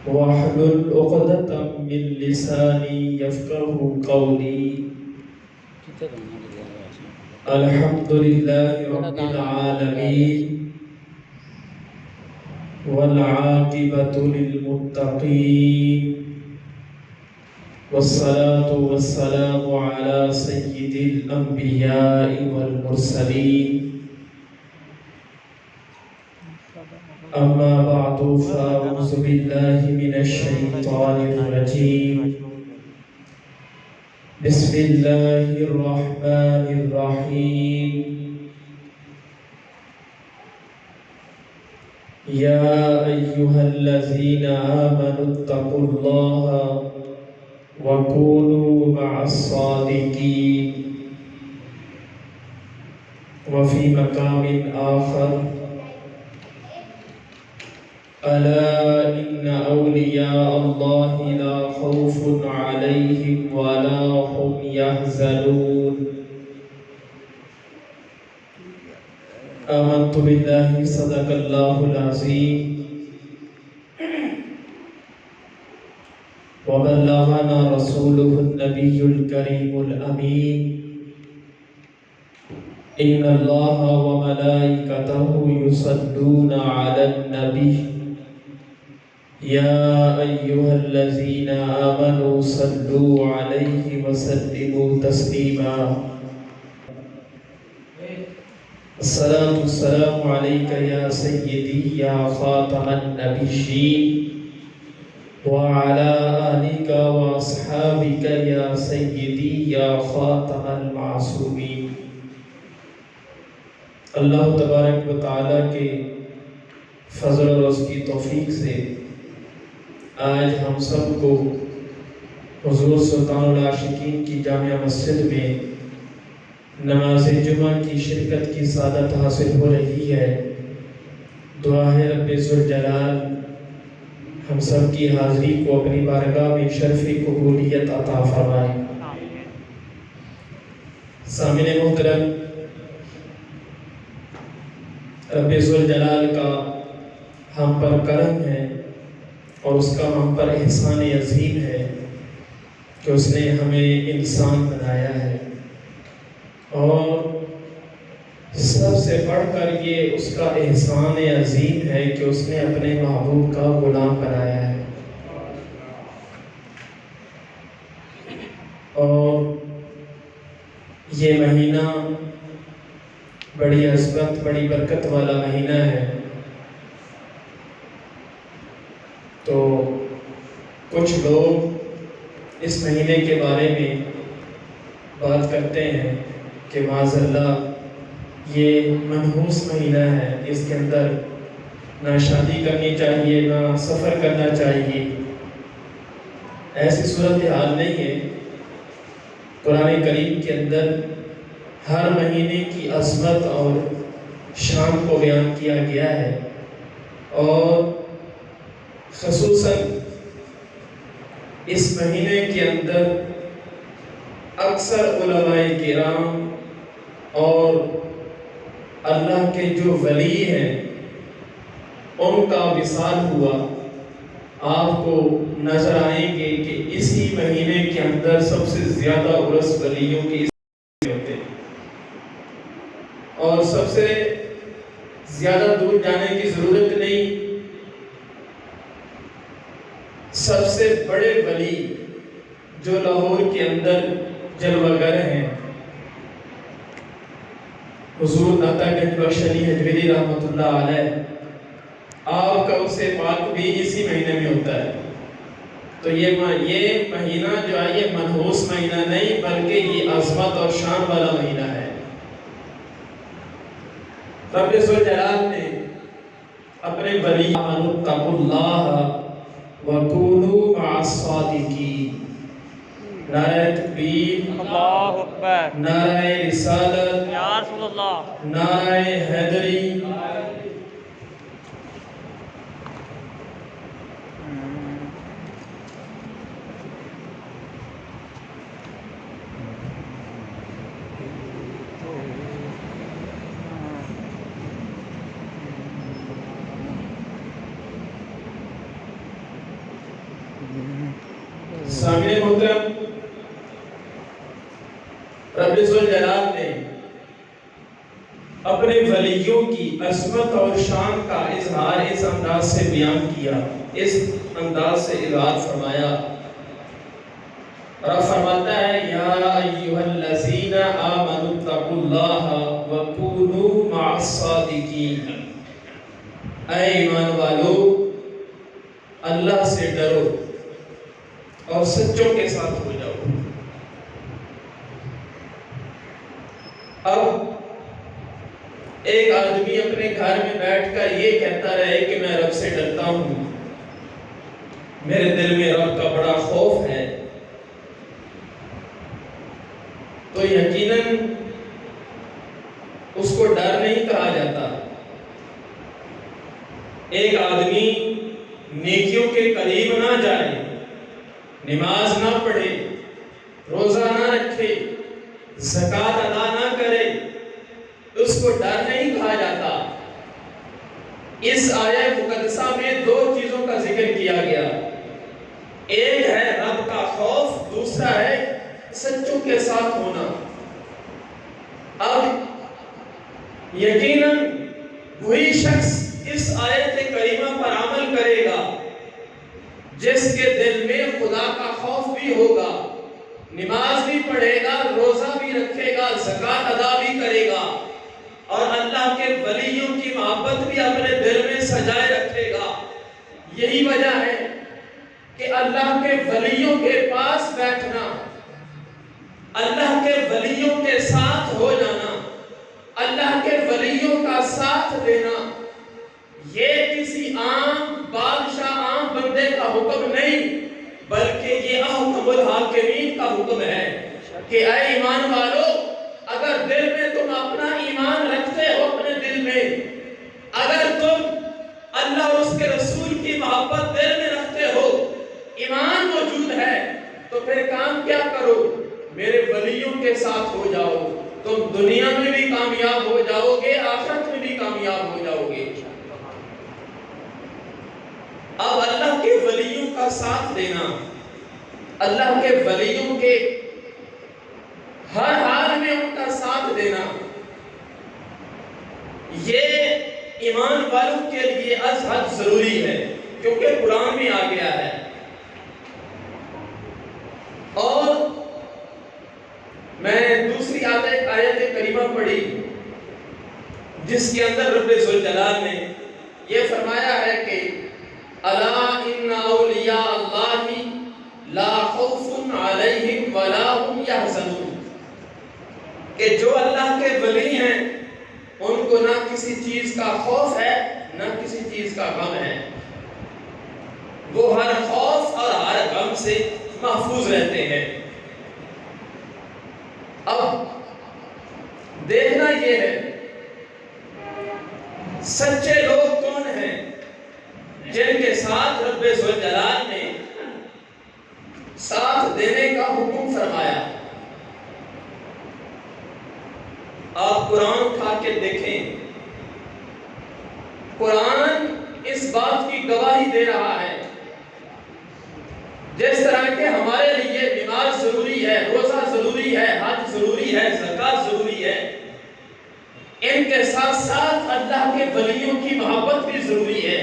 واحلل عقدة من لساني يفقه قولي. الحمد لله رب العالمين والعاقبة للمتقين والصلاة والسلام على سيد الأنبياء والمرسلين. أما بعد فأعوذ بالله من الشيطان الرجيم. بسم الله الرحمن الرحيم. يا أيها الذين آمنوا اتقوا الله وكونوا مع الصادقين. وفي مقام آخر: ألا إن أولياء الله لا خوف عليهم ولا هم يحزنون. آمنت بالله صدق الله العظيم وبلغنا رسوله النبي الكريم الأمين. إن الله وملائكته يصلون على النبي يا أيها الذين آمنوا صلوا عليه وسلموا تسليما. الصلاة والسلام عليك يا سيدي يا خاتم النبيين وعلى آلك وأصحابك يا سيدي يا خاتم المعصومين. اللہ تبارک و تعالیٰ کے فضل اور اس کی توفیق سے آج ہم سب کو حضور سلطان العاشقین کی جامعہ مسجد میں نماز جمعہ کی شرکت کی سعادت حاصل ہو رہی ہے۔ دعا ہے رب ذوالجلال ہم سب کی حاضری کو اپنی بارگاہ میں شرف قبولیت عطا فرمائے۔ سامعین محترم، رب ذوالجلال کا ہم پر کرم ہے اور اس کا ہم پر احسان عظیم ہے کہ اس نے ہمیں انسان بنایا ہے، اور سب سے بڑھ کر یہ اس کا احسان عظیم ہے کہ اس نے اپنے محبوب کا غلام بنایا ہے۔ اور یہ مہینہ بڑی عظمت بڑی برکت والا مہینہ ہے۔ تو کچھ لوگ اس مہینے کے بارے میں بات کرتے ہیں کہ معاذ اللہ یہ منحوس مہینہ ہے، اس کے اندر نہ شادی کرنی چاہیے نہ سفر کرنا چاہیے۔ ایسی صورتحال نہیں ہے۔ قرآن کریم کے اندر ہر مہینے کی عظمت اور شان کو بیان کیا گیا ہے، اور خصوصاً اس مہینے کے اندر اکثر علماء کرام اور اللہ کے جو ولی ہیں ان کا وصال ہوا۔ آپ کو نظر آئیں گے کہ اسی مہینے کے اندر سب سے زیادہ عرس ولیوں کی ہوتے ہیں، اور سب سے زیادہ دور جانے کی ضرورت نہیں، سب سے بڑے ولی جو لاہور کے اندر جلوہ گر ہیں، حضور داتا گنج بخش علی حجویری رحمۃ اللہ علیہ، آپ کا اسے پاک بھی اسی مہینے میں ہوتا ہے۔ تو یہ مہینہ جو ہے یہ منحوس مہینہ نہیں بلکہ یہ عظمت اور شان والا مہینہ ہے۔ رب ذوالجلال نے اپنے ولی اتقوا اللہ وَكُونُوا مَعَ الصَّادِقِينَ، نعرہ تکبیر، اللہ اکبر، نعرہ رسالت، یا رسول اللہ، نعرہ حیدری۔ سامنے محترم، رب ذوالجلال نے اپنے ولیوں کی عظمت اور شان کا اظہار اس انداز سے بیان کیا، اس انداز سے اظہار فرمایا، اور فرماتا ہے یا ایھا الذین آمنوا اتقوا اللہ وکونوا مع الصادقین، اے ایمان والو اللہ سے ڈرو اور سچوں کے ساتھ ہو جاؤ۔ اب ایک آدمی اپنے گھر میں بیٹھ کر یہ کہتا رہے کہ میں رب سے ڈرتا ہوں، میرے دل میں رب کا بڑا خوف ہے، تو یقیناً اس کو ڈر نہیں کہا جاتا۔ ایک آدمی نیکیوں کے قریب نہ جائے، نماز نہ پڑھے، روزہ نہ رکھے، زکوٰۃ ادا نہ کرے، اس کو ڈر نہیں کہا جاتا۔ اس آیت مقدسہ میں دو چیزوں کا ذکر کیا گیا، ایک ہے رب کا خوف، دوسرا ہے سچوں کے ساتھ ہونا۔ اب یقیناً وہی شخص اس آیت کریمہ پر عمل کرے گا جس کے دل میں خدا کا خوف بھی ہوگا، نماز بھی پڑھے گا، روزہ بھی رکھے گا، زکوٰۃ ادا بھی کرے گا، اور اللہ کے ولیوں کی محبت بھی اپنے دل میں سجائے رکھے گا۔ یہی وجہ ہے کہ اللہ کے ولیوں کے پاس بیٹھنا، اللہ کے ولیوں کے ساتھ ہو جانا، اللہ کے ولیوں کا ساتھ دینا، یہ کسی عام بادشاہ، عام بندے کا حکم نہیں، بلکہ یہ احکم الحاکمین کا حکم ہے کہ اے ایمان والو، اگر دل میں تم اپنا ایمان رکھتے ہو، اپنے دل میں اگر تم اللہ اور اس کے رسول کی محبت دل میں رکھتے ہو، ایمان موجود ہے، تو پھر کام کیا کرو؟ میرے ولیوں کے ساتھ ہو جاؤ، تم دنیا میں بھی کامیاب ہو جاؤ گے، آخرت میں بھی کامیاب ہو جاؤ گے۔ اب اللہ کے ولیوں کا ساتھ دینا، اللہ کے ولیوں کے ہر حال میں ان کا ساتھ دینا، یہ ایمان والوں کے لیے از حد ضروری ہے، کیونکہ قرآن میں آ گیا ہے۔ اور میں دوسری آیت کریمہ پڑھی جس کے اندر رب ذوالجلال نے یہ فرمایا ہے کہ الا ان اولیاء اللہ لا خوف علیہم ولا هم یحزنون، کہ جو اللہ کے ولی ہیں ان کو نہ کسی چیز کا خوف ہے، نہ کسی چیز کا غم ہے، وہ ہر خوف اور ہر غم سے محفوظ رہتے ہیں۔ اب دیکھنا یہ ہے سچے لوگ کون ہیں جن کے ساتھ رب ذوالجلال نے ساتھ دینے کا حکم فرمایا۔ آپ قرآن اٹھا کے دیکھیں، قرآن اس بات کی گواہی دے رہا ہے جس طرح کہ ہمارے لیے نماز ضروری ہے، روزہ ضروری ہے، حج ضروری ہے، زکوٰۃ ضروری ہے، ان کے ساتھ ساتھ اللہ کے ولیوں کی محبت بھی ضروری ہے۔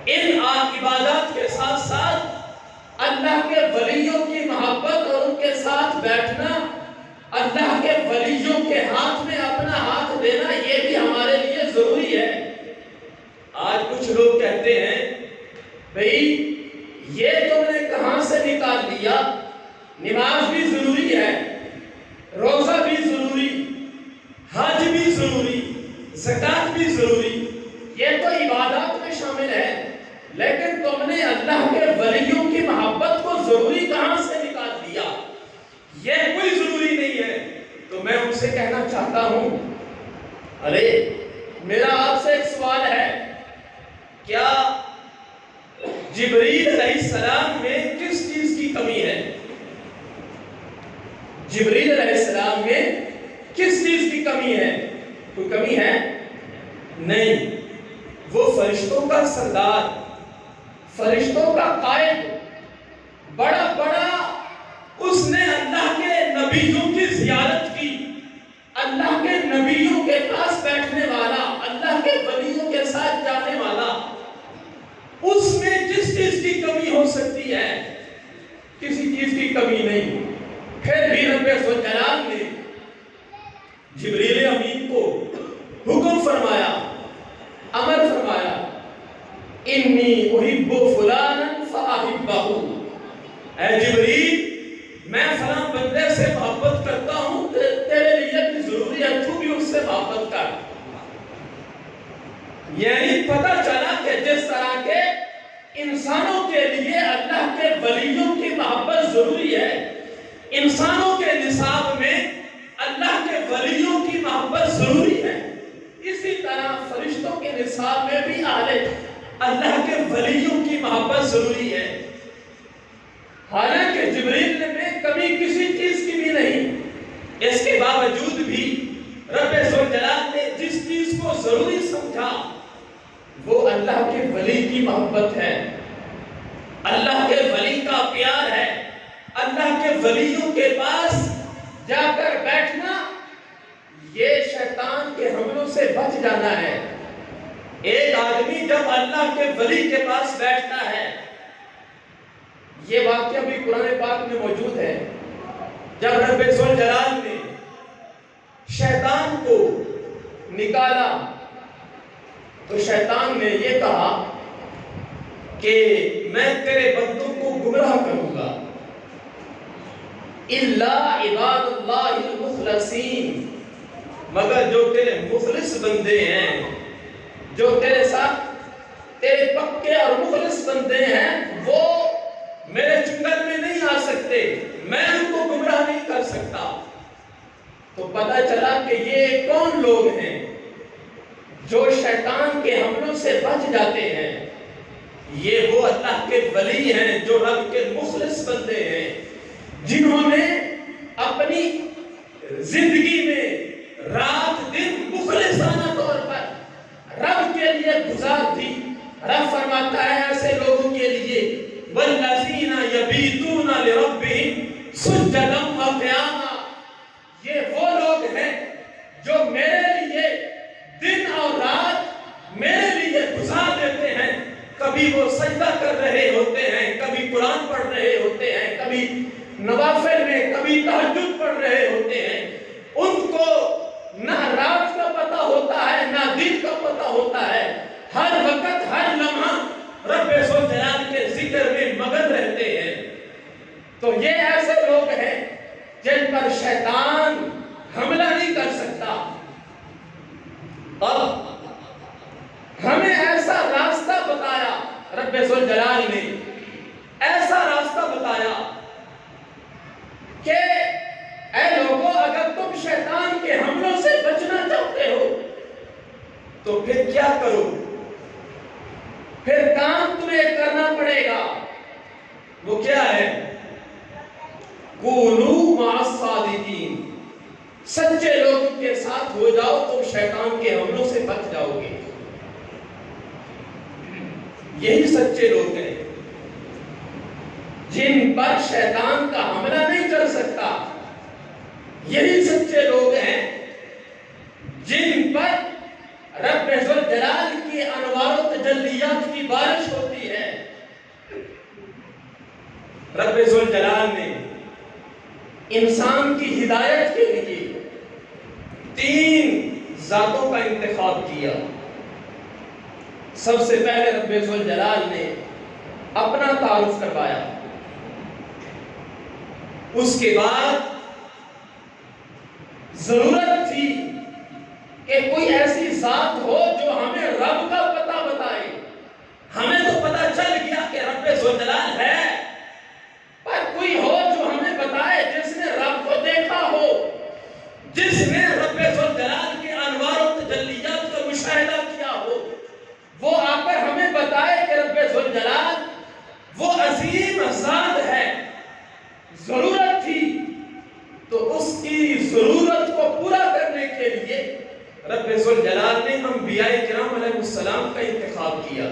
ان عبادات کے ساتھ ساتھ اللہ کے ولیوں کی محبت اور ان کے ساتھ بیٹھنا، اللہ کے ولیوں کے ہاتھ میں اپنا ہاتھ دینا، یہ بھی ہمارے لیے ضروری ہے۔ آج کچھ لوگ کہتے ہیں بھئی یہ تم نے کہاں سے نکال لیا، نماز بھی ضروری ہے، روزہ بھی ضروری، حج بھی ضروری، زکوٰۃ بھی ضروری، یہ تو عبادات میں شامل ہے، لیکن تم نے اللہ کے ولیوں کی محبت کو ضروری کہاں سے نکال دیا؟ یہ کوئی ضروری نہیں ہے۔ تو میں ان سے کہنا چاہتا ہوں، ارے میرا آپ سے ایک سوال ہے، کیا جبریل علیہ السلام میں کس چیز کی کمی ہے؟ جبریل علیہ السلام میں کس چیز کی کمی ہے؟ کوئی کمی ہے؟ نہیں، وہ فرشتوں کا سردار، فرشتوں کا قائد، بڑا بڑا اس نے اللہ کے نبیوں کی زیارت کی، اللہ کے نبیوں کے پاس بیٹھنے والا، اللہ کے ولیوں کے ساتھ جانے والا، اس میں جس چیز کی کمی ہو سکتی ہے کسی چیز کی کمی نہیں۔ پھر بھی رب ذوالجلال نے جبریل امین کو حکم فرمایا، امر فرمایا، انی احب فلانا فاحبہ، اے جبریل میں فلاں بندے سے محبت کرتا ہوں، تیرے لیے بھی ضروری ہے تو بھی اس سے محبت کر۔ یعنی پتہ چلا کہ جس طرح کے انسانوں کے لیے اللہ کے ولیوں کی محبت ضروری ہے، انسانوں کے نصاب میں اللہ کے ولیوں کی محبت ضروری ہے، اسی طرح فرشتوں کے نصاب میں بھی اللہ کے ولیوں کی محبت ضروری ہے۔ حالانکہ جبریل میں کمی کسی چیز کی بھی نہیں، اس کے باوجود بھی رب ذوالجلال نے جس چیز کو ضروری سمجھا وہ اللہ کے ولی کی محبت ہے، اللہ کے ولی کا پیار ہے، اللہ کے ولیوں کے پاس جا کر بیٹھنا، یہ شیطان کے حملوں سے بچ جانا ہے۔ ایک آدمی جب اللہ کے ولی کے پاس بیٹھتا ہے، یہ واقعہ بھی قرآن پاک میں موجود ہے، جب رب ذوالجلال نے شیطان کو نکالا تو شیطان نے یہ کہا کہ میں تیرے بندوں کو گمراہ کروں گا، الا عباد اللہ المخلصین، مگر جو تیرے مخلص بندے ہیں، جو تیرے ساتھ تیرے پکے اور مخلص بندے ہیں، وہ میرے چنگل میں نہیں آ سکتے، میں ان کو گمراہ نہیں کر سکتا۔ تو پتہ چلا کہ یہ کون لوگ ہیں جو شیطان کے حملوں سے بچ جاتے ہیں، یہ وہ اللہ کے ولی ہیں جو رب کے مخلص بندے ہیں، جنہوں نے اپنی زندگی میں رات دن مخلصانہ طور پر رب کے لیے گزار دی۔ رب فرماتا ہے ایسے لوگوں کے لیے والذین یبیتون لربہم سجدا وقیاما، یہ وہ لوگ ہیں جو میرے لیے دن اور رات میرے لیے گزار دیتے ہیں، کبھی وہ سجدہ کر رہے ہوتے ہیں، کبھی قرآن پڑھ رہے ہوتے ہیں، کبھی نوافل میں، کبھی تہجد پڑھ رہے ہوتے ہیں۔ ان کو نہ رات کا پتہ ہوتا ہے نہ دن کا پتہ ہوتا ہے، ہر وقت ہر لمحہ رب ذوالجلال کے ذکر میں مگن رہتے ہیں۔ تو یہ ایسے لوگ ہیں جن پر شیطان حملہ نہیں کر سکتا۔ اب ہمیں ایسا راستہ بتایا رب ذوالجلال نے، ایسا راستہ بتایا کہ اے لوگوں، اگر تم شیطان کے حملوں سے بچنا چاہتے ہو تو پھر کیا کرو؟ پھر کام تمہیں کرنا پڑے گا، وہ کیا ہے؟ کونوا مع الصادقین، سچے لوگوں کے ساتھ ہو جاؤ، تم شیطان کے حملوں سے بچ جاؤ گے۔ یہی سچے لوگ ہیں جن پر شیطان کا حملہ نہیں کر سکتا، یہی سچے لوگ ہیں جن پر رب ذوالجلال کی انوار و تجلیات کی بارش ہوتی ہے۔ رب ذوالجلال نے انسان کی ہدایت کے لیے 3 ذاتوں کا انتخاب کیا۔ سب سے پہلے رب ذوالجلال نے اپنا تعارف کروایا، اس کے بعد ضرورت تھی کہ کوئی ایسی ذات ہو جو ہمیں رب کا پتہ بتائے۔ ہمیں تو پتہ چل گیا کہ رب ذوالجلال ہے، پر کوئی ہو جو ہمیں بتائے، جس نے رب کو دیکھا ہو، جس نے رب ذوالجلال کے انوار و تجلیات کا مشاہدہ کیا ہو، وہ آ کر ہمیں بتائے کہ رب ذوالجلال وہ عظیم ذات ہے۔ ضرورت تھی، تو اس کی ضرورت کو پورا کرنے کے لیے رب ذوالجلال نے انبیاء کرام علیہ السلام کا انتخاب کیا۔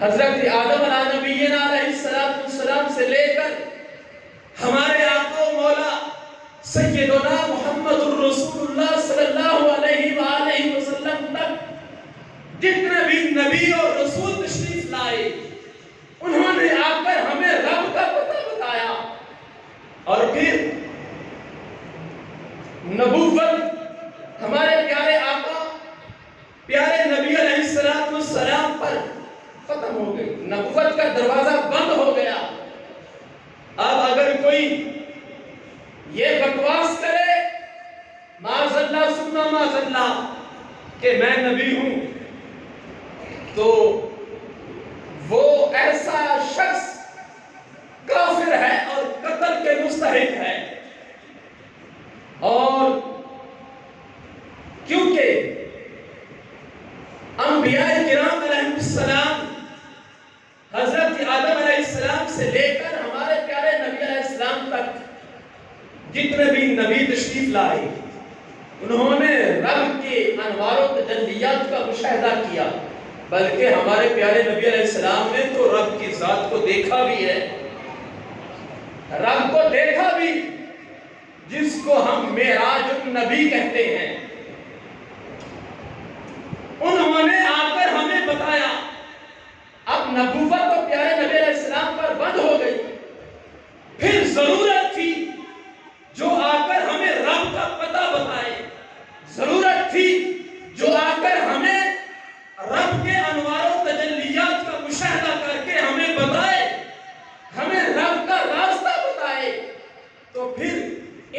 حضرت آدم علیہ نبینا علیہ السلام سے لے کر ہمارے آقا و مولا سیدنا محمد الرسول اللہ صلی اللہ علیہ وآلہ وسلم تک جتنے بھی نبی اور رسول تشریف لائے، انہوں نے آ کر ہمیں رب کا پتہ بتایا، اور پھر نبوت ہمارے پیارے آقا پیارے نبی علیہ السلام پر ختم ہو گئی، نبوت کا دروازہ بند ہو گیا۔ اب اگر کوئی یہ بکواس کرے معاذ اللہ ثم معاذ اللہ کہ میں نبی ہوں، تو وہ ایسا شخص کافر ہے اور قتل کے مستحق ہے۔ اور کیونکہ انبیاء کرام علیہ السلام حضرت آدم علیہ السلام سے لے کر ہمارے پیارے نبی علیہ السلام تک جتنے بھی نبی تشریف لائے، انہوں نے رب کے انوار و تجلیات کا مشاہدہ کیا، بلکہ ہمارے پیارے نبی علیہ السلام نے تو رب کی ذات کو دیکھا بھی ہے، رب کو دیکھا بھی، جس کو ہم معراج النبی کہتے ہیں۔ انہوں نے آ کر ہمیں بتایا۔ اب نبوت تو پیارے نبی علیہ السلام پر بند ہو گئی، پھر ضرورت تھی جو آ کر ہمیں رب کا پتہ بتائے، ضرورت تھی جو آ کر ہمیں رب کے انوار و تجلیات کا مشاہدہ کر کے ہمیں بتائے، ہمیں رب کا راستہ بتائے۔ تو پھر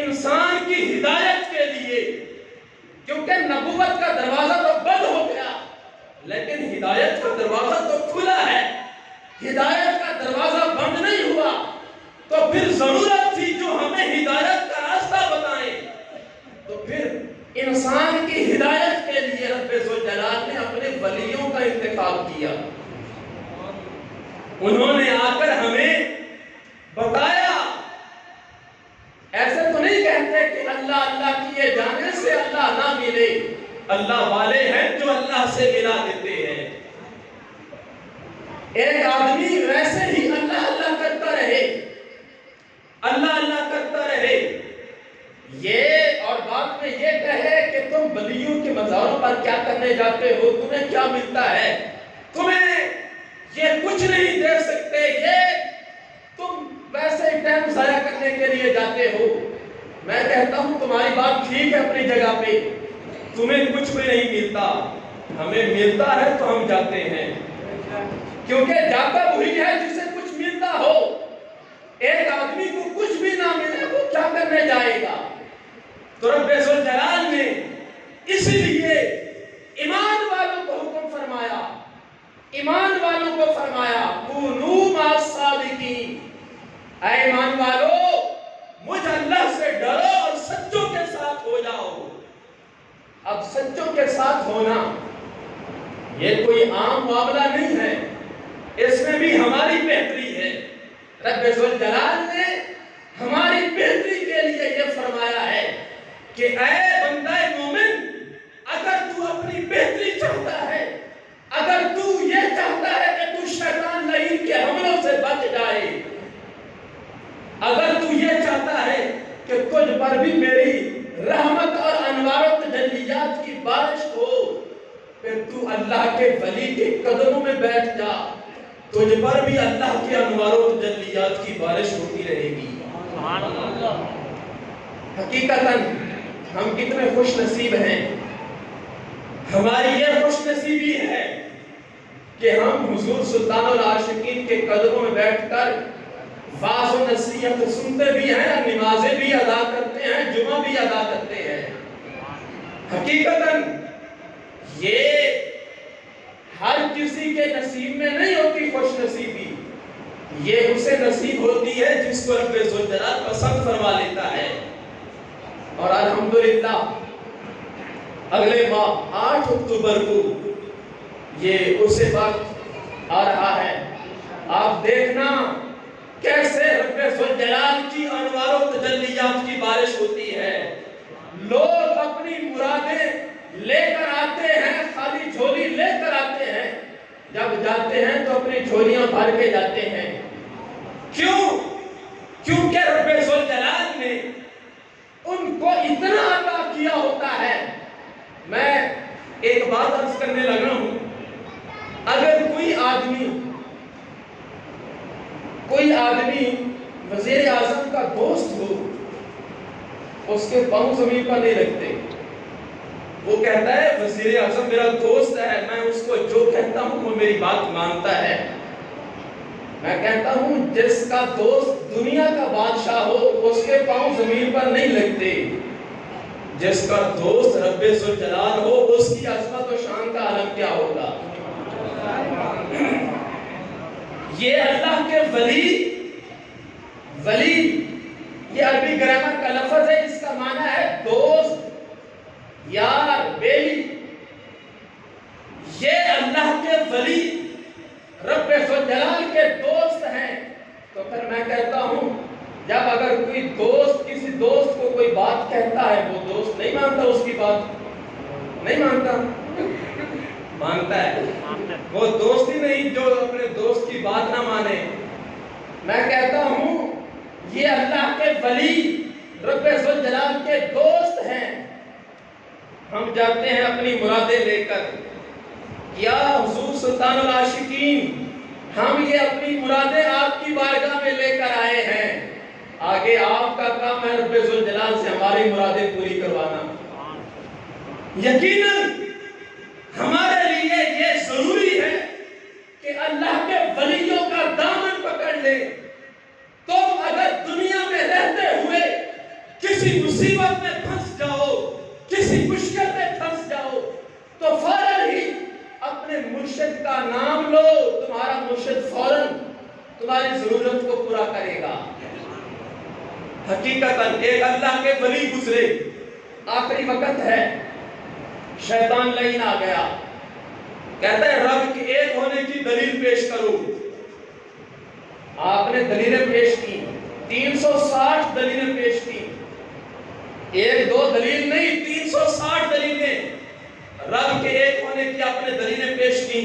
انسان کی ہدایت کے لیے، کیونکہ نبوت کا دروازہ تو بند ہو گیا لیکن ہدایت کا دروازہ تو کھلا ہے، ہدایت کا دروازہ بند نہیں ہوا، تو پھر ضرورت تھی جو ہمیں ہدایت کا راستہ بتائیں۔ تو پھر انسان کی ہدایت کے لیے رب ذوالجلال نے اپنے ولیوں کا انتخاب کیا۔ انہوں نے آ کر ہمیں بتایا۔ ایسے تو نہیں کہتے کہ اللہ اللہ کیے جانے سے اللہ نہ ملے، اللہ والے ہیں جو اللہ سے ملا دیتے ہیں۔ ایک آدمی ویسے ہی اللہ اللہ کرتا رہے، اللہ اللہ کرتا رہے، یہ اور بعد میں یہ کہے کہ تم ولیوں کے مزاروں پر کیا کرنے جاتے ہو، تمہیں کیا ملتا ہے، تمہیں یہ کچھ نہیں دے سکتے، یہ تم ویسے ہی ٹائم ضائع کرنے کے لیے جاتے ہو۔ میں کہتا ہوں تمہاری بات ٹھیک ہے اپنی جگہ پہ، تمہیں کچھ بھی نہیں ملتا، ہمیں ملتا ہے تو ہم جاتے ہیں، کیونکہ جاتا وہی ہے جسے کچھ ملتا ہو۔ ایک آدمی کو کچھ بھی نہ ملے وہ کیا کرنے جائے گا؟ تو رب ذوالجلال نے اس لیے ایمان والوں کو حکم فرمایا، ایمان والوں کو فرمایا کونوا مع الصادقین، اے ایمان والو مجھ اللہ سے ڈرو اور سچوں کے ساتھ ہو جاؤ۔ اب سچوں کے ساتھ ہونا یہ کوئی عام معاملہ نہیں ہے، اس میں بھی ہماری بہتری ہے۔ رب ذوالجلال نے ہماری بہتری کے لیے یہ فرمایا ہے کہ اے بندہ مومن، اگر تو اپنی بہتری چاہتا ہے، اگر تو یہ چاہتا ہے کہ تو شیطان لعین کے حملوں سے بچ جائے، اگر تو یہ چاہتا ہے کہ تجھ پر بھی میری رحمت اور انوار و تجلیات کی بارش ہو، پھر تو اللہ کے ولی کے قدموں میں بیٹھ جا، تجھ پر بھی اللہ کے انوار و تجلیات کی بارش ہوتی رہے گی۔ سبحان اللہ۔ حقیقتاً ہم کتنے خوش نصیب ہیں، ہماری یہ خوش نصیبی ہے کہ ہم حضور سلطان العاشقین کے قدموں میں بیٹھ کر واعظ و نصیحت سنتے بھی ہیں، نمازیں بھی ادا کرتے ہیں، جمعہ بھی ادا کرتے ہیں۔ حقیقتاً یہ ہر کسی کے نصیب میں نہیں ہوتی خوش نصیبی، یہ اسے نصیب ہوتی ہے جس کو رب ذوالجلال پسند فرما لیتا ہے۔ اور الحمدللہ اگلے ماہ 8 اکتوبر کو یہ اسے وقت آ رہا ہے، آپ دیکھنا کیسے رب ذوالجلال کی انوار و تجلیات کی بارش ہوتی ہے۔ لوگ اپنی مرادیں لے کر آتے ہیں، خالی جھولی لے کر آتے ہیں، جب جاتے ہیں تو اپنے اپنی جھولیاں بھر کے جاتے ہیں. کیوں؟ کیونکہ رب ذوالجلال نے ان کو اتنا عطا کیا ہوتا ہے. میں ایک بات عرض کرنے لگا ہوں. اگر کوئی آدمی وزیر اعظم کا دوست ہو، اس کے پاؤں زمین پر نہیں لگتے. وہ کہتا ہے وزیر اعظم میرا دوست ہے، میں اس کو جو کہتا ہوں وہ میری بات مانتا ہے. میں کہتا ہوں جس کا دوست دنیا کا بادشاہ ہو اس کے پاؤں زمین پر نہیں لگتے. جس کا دوست رب ذوالجلال ہو اس کی عظمت و شان کا عالم کیا ہوگا. یہ اللہ کے ولی یہ عربی گرامر کا لفظ ہے، اس کا معنی ہے دوست، یار، بیلی. یہ اللہ کے ولی رب ذوالجلال کے دوست ہیں. تو پھر میں کہتا ہوں جب اگر کوئی دوست کسی دوست کو کوئی بات کہتا ہے، وہ دوست نہیں مانتا اس کی بات؟ نہیں مانتا؟ مانتا ہے. وہ دوست ہی نہیں جو اپنے دوست کی بات نہ مانے. میں کہتا ہوں یہ اللہ کے ولی رب ذوالجلال کے دوست ہیں. ہم جاتے ہیں اپنی مرادیں لے کر. یا حضور سلطان العاشقین، ہم یہ اپنی مرادیں آپ کی بارگاہ میں لے کر آئے ہیں. آگے آپ کا کام ہے رب ذوالجلال سے ہماری مرادیں پوری کروانا. یقیناً ہمارے لیے یہ ضروری ہے کہ اللہ کے ولیوں کا دامن پکڑ لیں. تم اگر دنیا میں رہتے ہوئے کسی مصیبت میں پھنس جاؤ، کسی مشکل میں پھنس جاؤ، تو فوراً ہی اپنے مرشد کا نام لو. تمہارا مرشد فوراً تمہاری ضرورت کو پورا کرے گا. حقیقتاً ایک اللہ کے ولی گزرے، آخری وقت ہے، شیطان لعین آ گیا، کہتا ہے رب کے ایک ہونے کی دلیل پیش کرو. آپ نے دلیلیں پیش کی، 360 دلیلیں پیش کی. ایک دو دلیل نہیں، 360 دلیلیں رب کے ایک ہونے کی آپ نے دلیلیں پیش کی.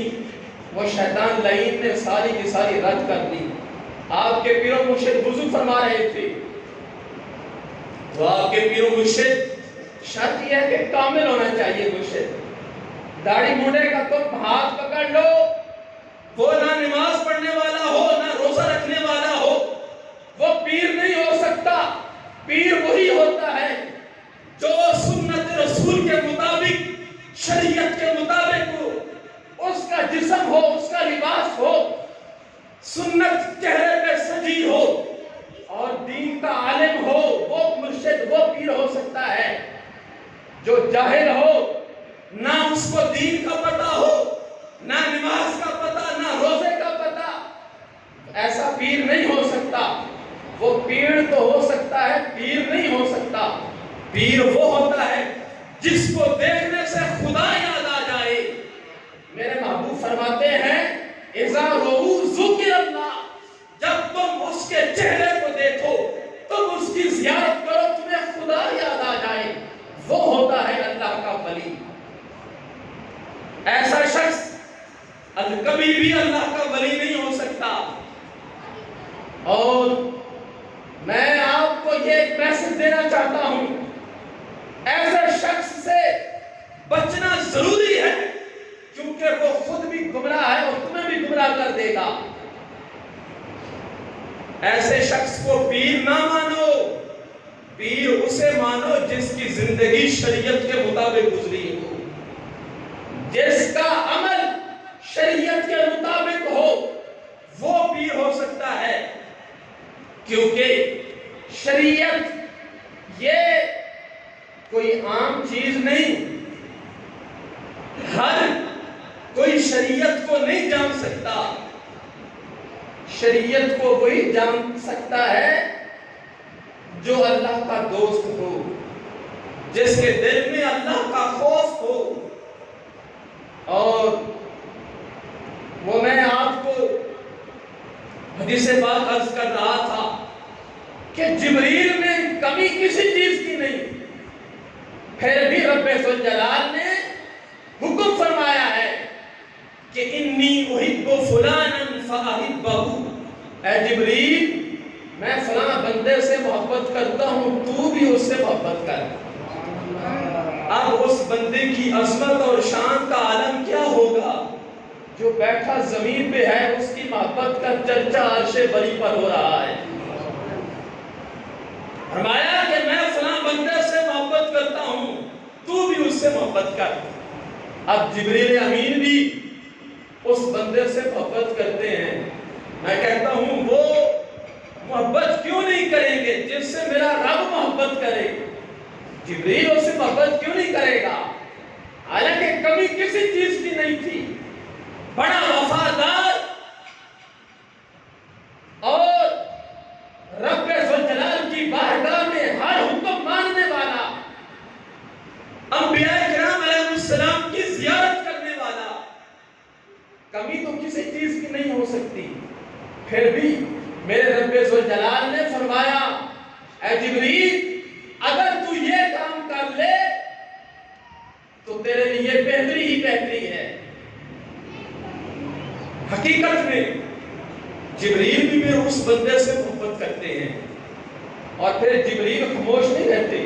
وہ شیطان لعین نے ساری کی ساری رد کر دی. آپ کے پیر و مرشد وضو فرما رہے تھے. وہ آپ کے پیر و مرشد شرط یہ ہے کہ کامل ہونا چاہیے مرشد. داڑھی مونڈے کا تم ہاتھ پکڑ لو، وہ نہ نماز پڑھنے والا ہو نہ روزہ رکھنے والا ہو، وہ پیر نہیں ہو سکتا. پیر وہی ہوتا ہے جو سنت رسول کے مطابق، شریعت کے مطابق ہو، اس کا جسم ہو، اس کا لباس ہو، سنت چہرے پہ سجی ہو اور دین کا عالم ہو. وہ مرشد، وہ پیر ہو سکتا ہے. جو جاہل ہو، نہ اس کو دین کا پتہ ہو، نہ نماز کا پتہ، نہ روزے کا پتہ، ایسا پیر نہیں ہو سکتا. وہ پیر تو ہو سکتا ہے، پیر نہیں ہو سکتا. پیر وہ ہوتا ہے جس کو دیکھنے سے خدا یاد آ جائے. میرے محبوب فرماتے ہیں اذا رؤوا ذکر اللہ، جب تم اس کے چہرے کو دیکھو، تم اس کی زیارت کرو، تمہیں خدا یاد آ جائے. وہ ہوتا ہے اللہ کا ولی. ایسا شخص کبھی بھی اللہ کا ولی نہیں ہو سکتا. اور میں آپ کو یہ ایک میسج دینا چاہتا ہوں، ایسے شخص سے بچنا ضروری ہے کیونکہ وہ خود بھی گمراہ ہے اور تمہیں بھی گمراہ کر دے گا. ایسے شخص کو پیر نہ مانو. پیر اسے مانو جس کی زندگی شریعت کے مطابق گزری ہو، جس کا عمل شریعت کے مطابق ہو، وہ پیر ہو سکتا ہے. کیونکہ شریعت یہ کوئی عام چیز نہیں. ہر کوئی شریعت کو نہیں جان سکتا. شریعت کو وہی جان سکتا ہے جو اللہ کا دوست ہو، جس کے دل میں اللہ کا خوف ہو. اور وہ میں آپ کو حدیث پاک عرض کر رہا تھا کہ جبریل میں کمی کسی چیز کی نہیں، پھر بھی رب ذوالجلال نے حکم فرمایا ہے کہ انی احب فلانا اے جبریل میں فلاں بندے سے محبت کرتا ہوں، تو بھی اس سے محبت کر۔ اب اس بندے کی عظمت اور شان کا عالم کیا ہوگا؟ جو بیٹھا زمین پہ ہے اس کی محبت کا چرچا عرش بری پر ہو رہا ہے۔ فرمایا کہ میں فلاں بندے سے محبت کرتا ہوں، تو بھی اس سے محبت کر۔ اب جبریل امین بھی اس بندے سے محبت کرتے ہیں۔ میں کہتا ہوں وہ محبت کیوں نہیں کریں گے جس سے میرا رب محبت کرے؟ جبریل اس سے محبت کیوں نہیں کرے گا؟ حالانکہ کمی کسی چیز کی نہیں تھی، بڑا وفادار اور رب ذوالجلال کی بارگاہ میں ہر حکم ماننے والا، انبیاء کرام علیہ السلام کی زیارت کرنے والا، کمی تو کسی چیز کی نہیں ہو سکتی۔ پھر بھی میرے رب ذوالجلال نے فرمایا اے جبریل اگر تو یہ کام کر لے تو تیرے لیے بہتری ہی بہتری ہے۔ حقیقت میں جبریل بھی اس بندے سے محبت کرتے ہیں، اور پھر جبریل خاموش نہیں رہتے،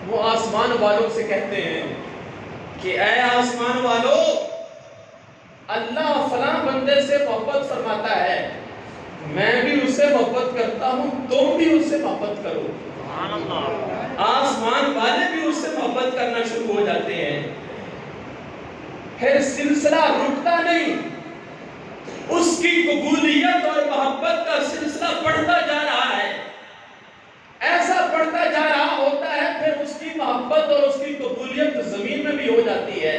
وہ آسمان والوں سے کہتے ہیں کہ اے آسمان والوں، اللہ فلاں بندے سے محبت فرماتا ہے، میں بھی اس سے محبت کرتا ہوں، تم بھی اس سے محبت کرو۔ آسمان والے بھی اس سے محبت کرنا شروع ہو جاتے ہیں۔ پھر سلسلہ رکتا نہیں، اس کی قبولیت اور محبت کا سلسلہ بڑھتا جا رہا ہے، ایسا بڑھتا جا رہا ہوتا ہے، پھر اس کی محبت اور اس کی قبولیت زمین میں بھی ہو جاتی ہے۔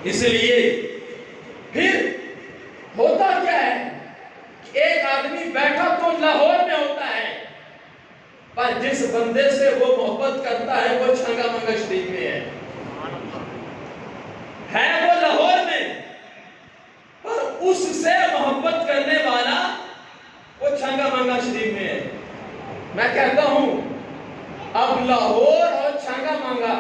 اس لیے پھر ہوتا کیا ہے کہ ایک آدمی بیٹھا تو لاہور میں ہوتا ہے، پر جس بندے سے وہ محبت کرتا ہے وہ چھنگا منگا شریف میں ہے وہ لاہور میں، پر اس سے محبت کرنے والا وہ چھنگا منگا شریف میں ہے۔ میں کہتا ہوں اب لاہور اور چھنگا منگا،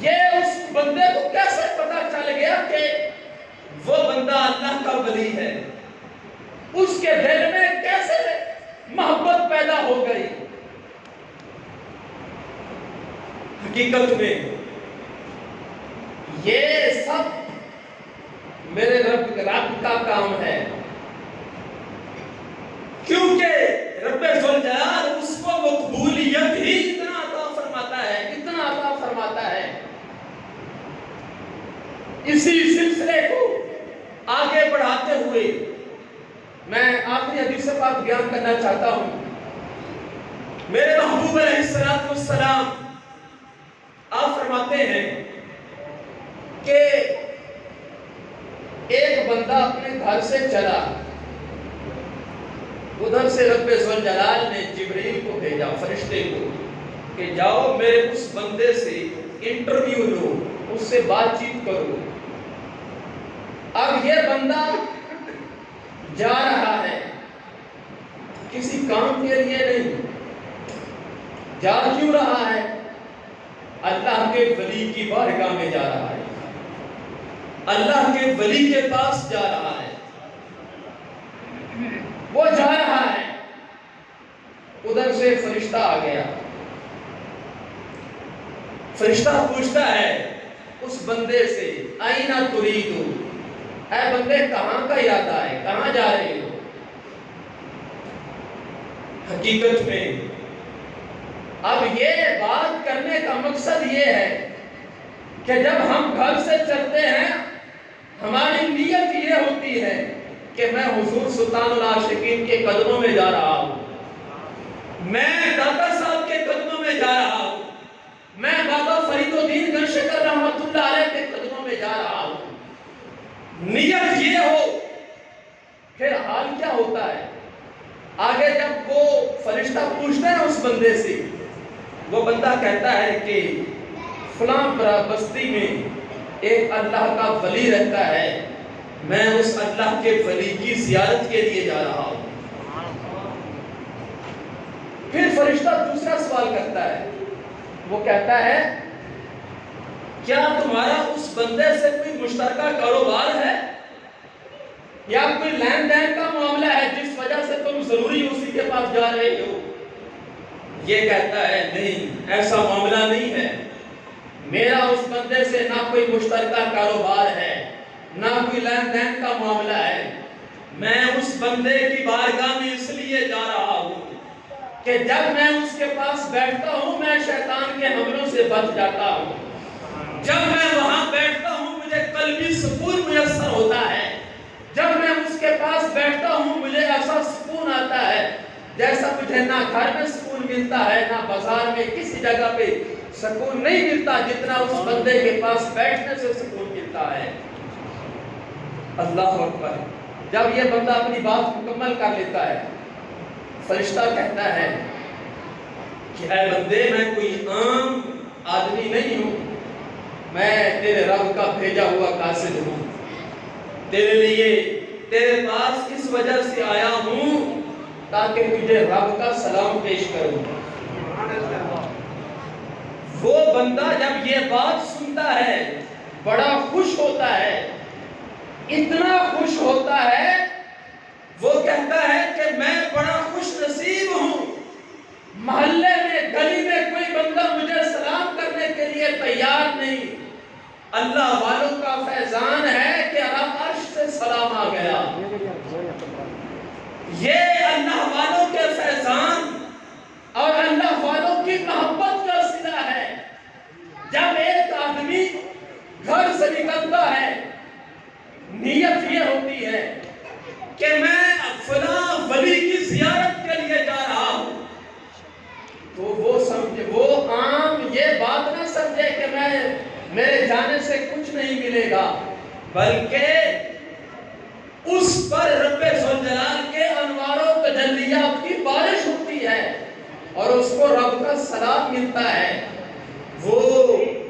یہ اس بندے کو کیسے پتا چل گیا کہ وہ بندہ اللہ کا ولی ہے؟ اس کے دل میں کیسے محبت پیدا ہو گئی؟ حقیقت میں یہ سب میرے رب کا کام ہے، کیونکہ رب ذوالجلال اس کو مقبولیت ہی اتنا عطا فرماتا ہے، اتنا عطا فرماتا ہے۔ اسی سلسلے کو آگے بڑھاتے ہوئے میں آخری حدیث پاک بیان کرنا چاہتا ہوں۔ میرے محبوب علیہ السلام آپ فرماتے ہیں کہ ایک بندہ اپنے گھر سے چلا، ادھر سے رب ذوالجلال نے جبریل کو بھیجا، فرشتے کو، کہ جاؤ میرے اس بندے سے انٹرویو لو، اس سے بات چیت کرو۔ اب یہ بندہ جا رہا ہے کسی کام کے لیے نہیں، جا کیوں رہا ہے؟ اللہ کے ولی کی بارگاہ میں جا رہا ہے، اللہ کے ولی کے پاس جا رہا ہے۔ وہ جا رہا ہے، ادھر سے فرشتہ آ گیا، فرشتہ پوچھتا ہے اس بندے سے آئینہ تریدو، اے بندے کہاں کا ارادہ ہے، کہاں جا رہے ہو؟ حقیقت میں اب یہ بات کرنے کا مقصد یہ ہے کہ جب ہم گھر سے چلتے ہیں ہماری نیت یہ ہوتی ہے کہ میں حضور سلطان العاشقین کے قدموں میں جا رہا ہوں، میں داتا صاحب کے قدموں میں جا رہا ہوں، میں بابا فرید الدین گنشکر رحمت اللہ علیہ کے قدموں میں جا رہا ہوں۔ نیت یہ ہو، پھر حال کیا ہوتا ہے؟ آگے جب وہ فرشتہ پوچھتا ہے اس بندے سے، وہ بندہ کہتا ہے کہ فلاں بستی میں ایک اللہ کا ولی رہتا ہے، میں اس اللہ کے ولی کی زیارت کے لیے جا رہا ہوں۔ پھر فرشتہ دوسرا سوال کرتا ہے، وہ کہتا ہے کیا تمہارا اس بندے سے کوئی مشترکہ کاروبار ہے؟ یا کوئی لین دین کا معاملہ ہے جس وجہ سے تم ضروری اسی کے پاس جا رہے ہو؟ یہ کہتا ہے نہیں، ایسا معاملہ نہیں ہے، میرا اس بندے سے نہ کوئی مشترکہ کاروبار ہے، نہ کوئی لین دین کا معاملہ ہے، میں اس بندے کی بارگاہ میں اس لیے جا رہا ہوں کہ جب میں اس کے پاس بیٹھتا ہوں میں شیطان کے حملوں سے بچ جاتا ہوں، جب میں وہاں بیٹھتا ہوں مجھے قلبی سکون میسر ہوتا ہے، جب میں اس کے پاس بیٹھتا ہوں مجھے ایسا سکون آتا ہے جیسا مجھے نہ گھر میں سکون ملتا ہے نہ بازار میں کسی جگہ پہ سکون نہیں ملتا جتنا اس بندے کے پاس بیٹھنے سے سکون ملتا ہے۔ اللہ اکبر۔ جب یہ بندہ اپنی بات مکمل کر لیتا ہے، فرشتہ کہتا ہے کہ اے بندے میں کوئی عام آدمی نہیں ہوں، میں تیرے رب کا بھیجا ہوا قاصد ہوں، تیرے لیے تیرے پاس اس وجہ سے آیا ہوں تاکہ تجھے رب کا سلام پیش کروں۔ وہ بندہ جب یہ بات سنتا ہے بڑا خوش ہوتا ہے، اتنا خوش ہوتا ہے وہ کہتا ہے کہ میں بڑا خوش نصیب ہوں، محلے میں گلی میں کوئی بندہ مجھے سلام کرنے کے لیے تیار نہیں، اللہ والوں کا فیضان ہے کہ رب عرش سے سلام آ گیا۔ یہ اللہ والوں کے فیضان اور اللہ والوں کی محبت کا صلہ ہے۔ جب ایک آدمی گھر سے نکلتا ہے نیت یہ ہوتی ہے کہ میں فلاں ولی کی زیارت کے لیے جا رہا ہوں، تو وہ سمجھے، وہ عام یہ بات نہ سمجھے کہ میرے جانے سے کچھ نہیں ملے گا، بلکہ اس پر رب ذوالجلال کے انوار و تجلیات کی بارش ہوتی ہے اور اس کو رب کا سلام ملتا ہے۔ وہ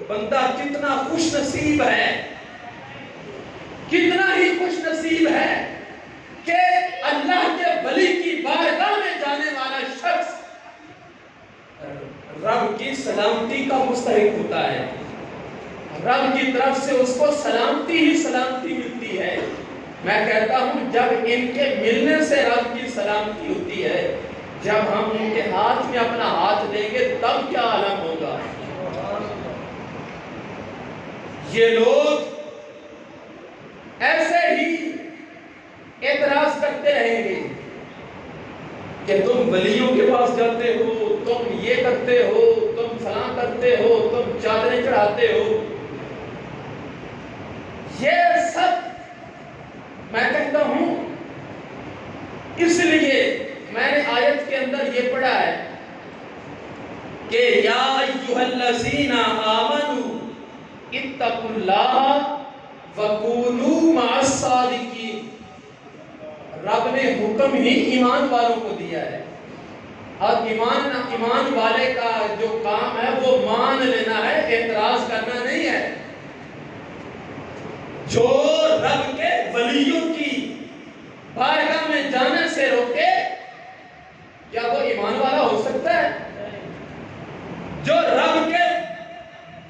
بندہ کتنا خوش نصیب ہے، کتنا ہی خوش نصیب ہے کہ اللہ کے ولی کی بارگاہ میں جانے والا شخص رب کی سلامتی کا مستحق ہوتا ہے، رب کی طرف سے اس کو سلامتی ہی سلامتی ملتی ہے۔ میں کہتا ہوں جب ان کے ملنے سے رب کی سلامتی ہوتی ہے، جب ہم ان کے ہاتھ میں اپنا ہاتھ دیں گے تب کیا عالم ہوگا۔ یہ لوگ ایسے ہی اعتراض کرتے رہیں گے کہ تم ولیوں کے پاس جاتے ہو، تم یہ کرتے ہو، تم فلاں کرتے ہو، تم چادریں چڑھاتے ہو۔ یہ سب میں کہتا ہوں اس لیے میں نے آیت کے اندر یہ پڑھا ہے کہ یا ایھا الذین آمنوا اتقوا اللہ وکونوا مع الصادقین۔ رب نے حکم ہی ایمان والوں کو دیا ہے، اور ایمان والے کا جو کام ہے وہ مان لینا ہے، اعتراض کرنا نہیں ہے۔ جو رب کے ولیوں کی بارگاہ میں جانے سے روکے کیا وہ ایمان والا ہو سکتا ہے؟ جو رب کے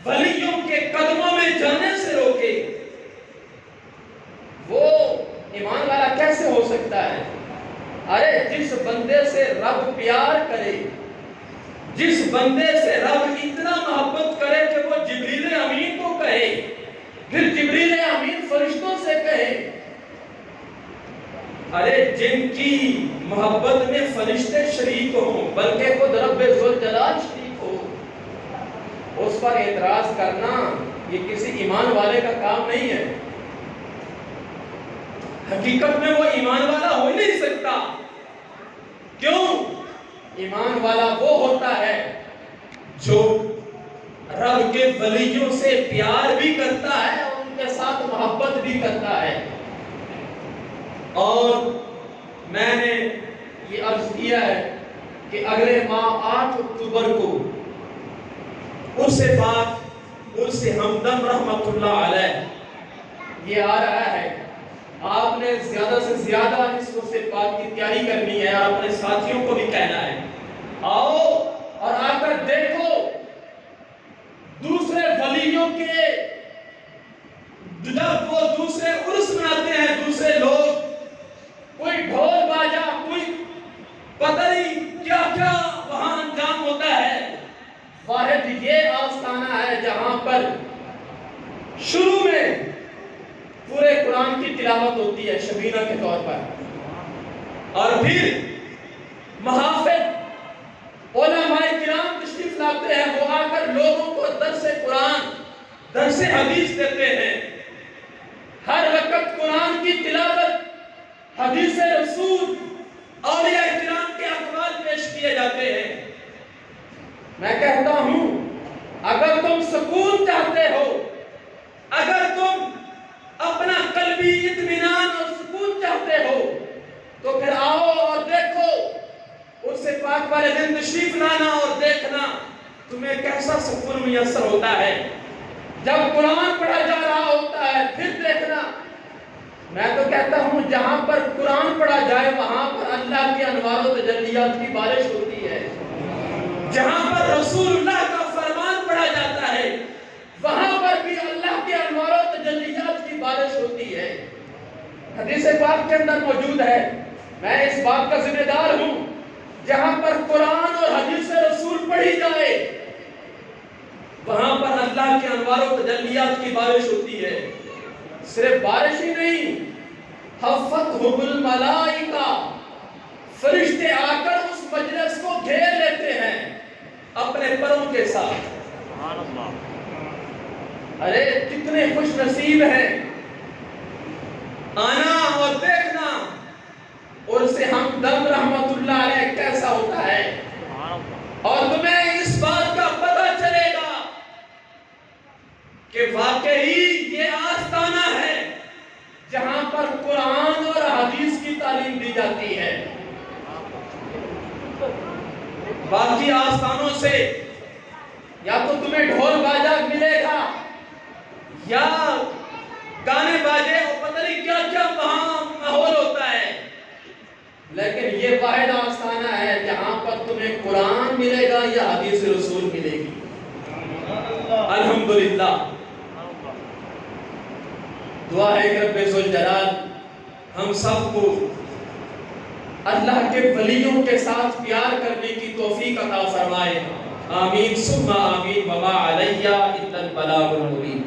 ولیوں کے قدموں میں جانے سے روکے وہ ایمان والا کیسے ہو سکتا ہے؟ ارے جس بندے سے رب پیار کرے، جس بندے سے رب اتنا محبت کرے کہ وہ جبریل امین کو کہے، پھر جبریل امین فرشتوں سے کہے، ارے جن کی محبت میں فرشتے شریک ہوں بلکہ خود رب ذوالجلال شریک ہو، اس پر اعتراض کرنا یہ کسی ایمان والے کا کام نہیں ہے۔ حقیقت میں وہ ایمان والا ہو ہی نہیں سکتا۔ کیوں؟ ایمان والا وہ ہوتا ہے جو رب کے ولیوں سے پیار بھی کرتا ہے اور ان کے ساتھ محبت بھی کرتا ہے۔ اور میں نے یہ عرض کیا ہے کہ اگلے ماہ 8 اکتوبر کو عرس پاک، عرس ہمدم رحمت اللہ علیہ یہ آ رہا ہے۔ آپ نے زیادہ سے زیادہ اس عرس پاک کی تیاری کرنی ہے اور اپنے ساتھیوں کو بھی کہنا ہے آؤ اور آ کر دیکھو دوسرے ولیوں کے، جب وہ دوسرے عرس مناتے ہیں دوسرے لوگ قرآن کی تلاوت ہوتی ہے شبینہ کے طور پر، اور پھر محافظ علماء کرام تشریف لاتے ہیں، وہ آ کر لوگوں کو درس قرآن درس حدیث دیتے ہیں۔ ہر وقت قرآن کی تلاوت، حدیث رسول، اولیاء کرام کے اقوال پیش کیے جاتے ہیں۔ میں کہتا ہوں اگر تم سکون چاہتے ہو، اگر تم اپنا قلبی اطمینان اور سکون چاہتے ہو، تو پھر آؤ اور دیکھو اس سے پاک والے دن تشریف لانا اور دیکھنا تمہیں کیسا سکون میسر ہوتا ہے جب قرآن پڑھا جا رہا ہوتا ہے۔ پھر دیکھنا، میں تو کہتا ہوں جہاں پر قرآن پڑھا جائے وہاں پر اللہ کی انوار و تجلیات کی بارش ہوتی ہے، جہاں پر رسول اللہ کا فرمان پڑھا جاتا ہے وہاں پر بھی اللہ کے انوار و تجلیات کی بارش ہوتی ہے۔ حدیث پاک کے اندر موجود ہے، میں اس بات کا ذمہ دار ہوں، جہاں پر قرآن اور حدیث رسول پڑھی جائے وہاں پر اللہ کے انوار و تجلیات کی بارش ہوتی ہے۔ صرف بارش ہی نہیں، حفتہم الملائکہ، فرشتے آ کر اس مجلس کو گھیر لیتے ہیں اپنے پروں کے ساتھ۔ سبحان اللہ۔ ارے کتنے خوش نصیب ہیں آنا اور دیکھنا، اور سے ہمدم رحمت اللہ علیہ کیسا ہوتا ہے، سبحان اللہ۔ اور تمہیں اس بات کا پتہ چلے گا کہ واقعی یہ آستانہ ہے جہاں پر قرآن اور حدیث کی تعلیم دی جاتی ہے۔ باقی آستانوں سے یا تو تمہیں ڈھول باجا ملے گا یا گانے باجے اور پتہ نہیں کیا کیا وہاں ماحول ہوتا ہے، لیکن یہ واحد آستانہ ہے جہاں پر تمہیں قرآن ملے گا یا حدیث رسول ملے گی۔ الحمدللہ، دعا ہے کہ رب ذوالجلال ہم سب کو اللہ کے ولیوں کے ساتھ پیار کرنے کی توفیق عطا فرمائے۔ آمین ثم آمین، وما علیہ الا البلاغ المبین۔